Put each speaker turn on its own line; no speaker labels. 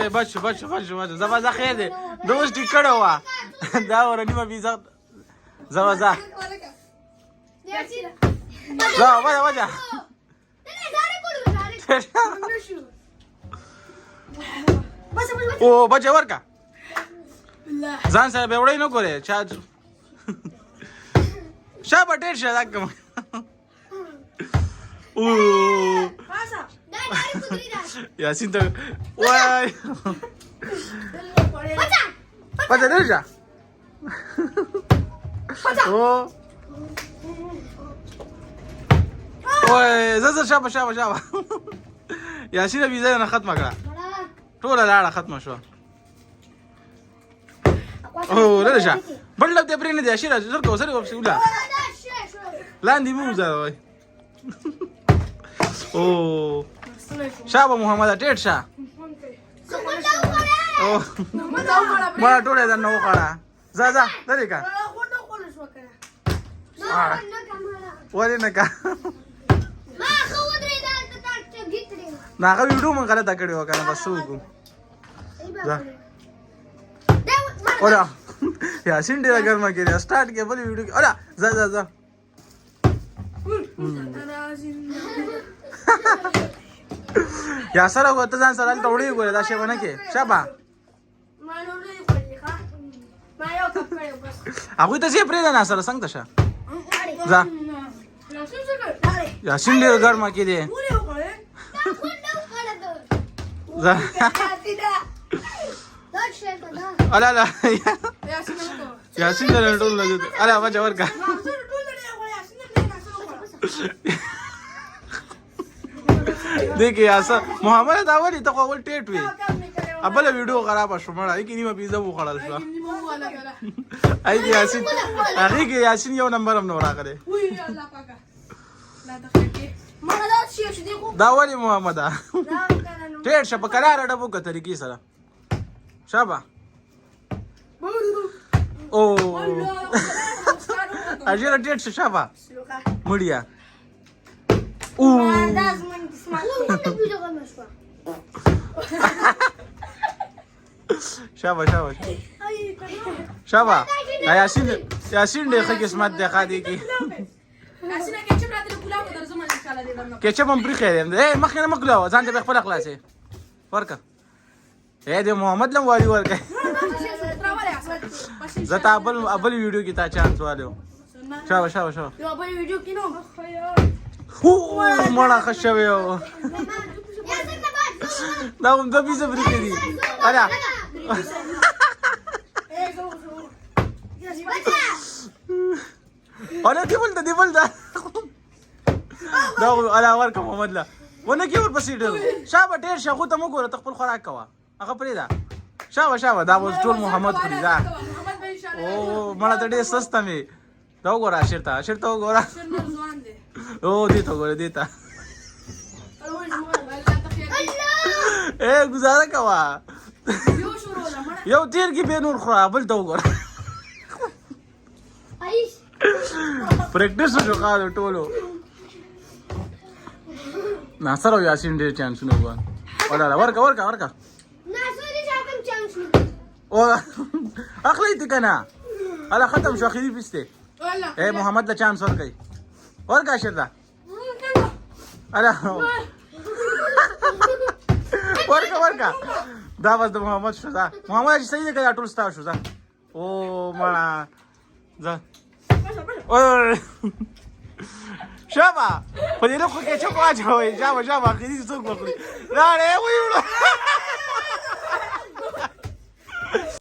بچ زما ځه خیر دی دوست ټیکړه وا دا ورنی ما بيزا زما ځه لا وجه او بچ ورکا ځان سره به وړي نه کوله چا شابه ډېر شه دا کوم او یاسین ته وای پته درځه او وای زه شابه یاسین بيزا نه ختمه کړه ټوله لاړه ختمه شو او لږه بل لږ دې پرې نه دی اشیره زر کو سره وبسي ولا لاندې مو زه وای او شابه محمد ټیټ شه او ما ټوله دا نو خړه زه درې کا ولې نه کا ناغه ویډیو مونږ غلطه کړې و کنه بس وګو اولا یاسین ډیر ګرمه کړي سٹارټ کې بل ویډیو اولا ز یا سره وته ځان سره ټوړې ګوره دا شی ونه کې شابه هغه ته زه پرې نه سره څنګه شه ځه یاسین ډیر ګرمه کړي ځه الا یاسین له ټول لګي الا وجه ورکا دیکھ یاسر محمد دا ولی ته اول ټیټ وی ابل ویډیو خراب شو مړه کی نیمه پیزا و خړل شو ای یاسین هغه کې یاسین یو نمبر هم نو راغله وی الله پاکه لا دخلتي مړه شي شو دی دا ولی محمد ټیټ شه په قرار ډبو کې طریقې سره شابه او اجر ټیټ شه شابه مړیا او شابه یاسین دې ښه قسمت دی خادي کی یاسین کېچپ راته ګلاب درځم ان شاء الله دې کېچپ هم پرې خیر دی مخ نه مګلو ځان ته خپل خلاصې ورکه اے دې محمد لم واری ورکه زتا ابل ویډیو کې تا چانس والو شابه یو ابل ویډیو کې نو هو مړه خښوي دا هم د بيزه بری کړي الا انا دی بول دا الا ورکه محمد لا ونه کې ور پسې ډېر شابه ډېر شغو ته مو ګوره تخپل خوراک کوا هغه پرې دا شابه دا اوس ټول محمد خوري دا او مړه ته ډېر سسته می دا وګوره شرطه وګوره او دیتا ګوره دیتا اے گزاره کوا یو تیر کې به نور خورا بل ته وګوره پریکټیس شو کار ټولو ناصر او یاسین ډېر چانس نو ولا ورکا ناصر دې چاکم چانس نو او اخلي ته کنه الا ختم شو اخري بيسته اے محمد له چانس ورکا شردا الا ورکا دا واز د محمد شو دا محمد چې صحیح کړه ټول ستا شو دا او مړه ځه او شابه په دې له خو کې چې پاجوي جابه اخري څوک وکړي راړې ویوړو